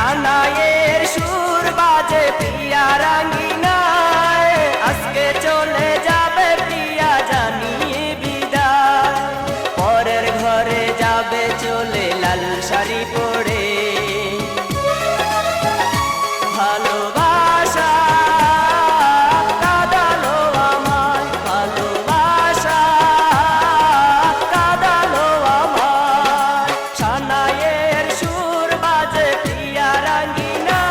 সানাইয়ের সুর বাজে প্রিয়া রাঙ্গিনায়, আজকে চলে যাবে প্রিয়া জানিয়ে বিদায়। পরের ঘরে যাবে চলে লাল শাড়ি পরে, ভালোবাসা কাঁদালো আমায়, ভালোবাসা কাঁদালো আমায়। সানাইয়ের সুর বাজে প্রিয়া রাঙ্গিনায়।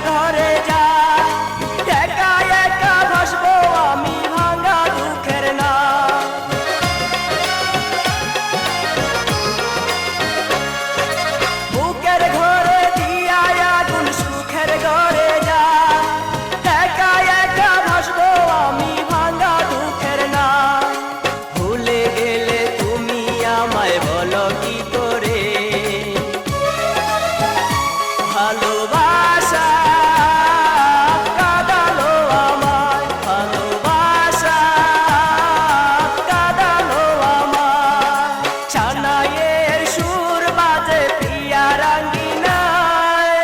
ঘরে যা একা একা ভাসবো আমি ভাঙা দুঃখের না। বুকের ঘরে দিয়া আগুন সুখের ঘরে যা একা একা ভাসবো আমি ভাঙা দুঃখের না। ভুলে গেলে তুমি আমায় বলো কি করে, ভালোবাসা কাঁদালো আমায়, ভালোবাসা কাঁদালো আমায়। সানাইয়ের সুর বাজে প্রিয়া রাঙ্গিনায়।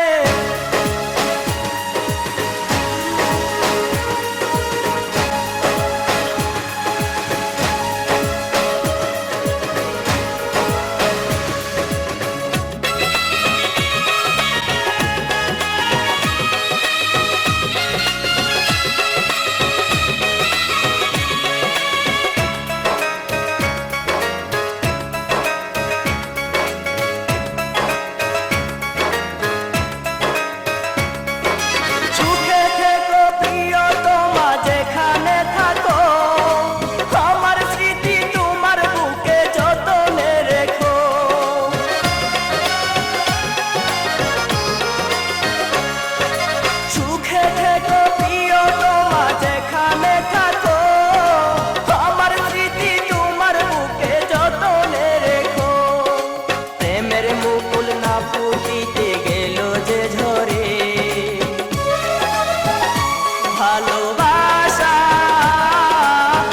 ভালোবাসা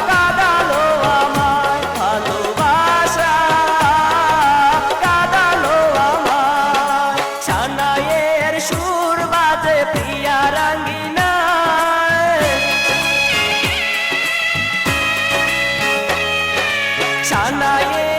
কাঁদালো আমায়, ভালোবাসা কাঁদালো আমায়। সানাইয়ের সুর বাজে প্রিয়া রাঙ্গিনায়। সানাইয়ের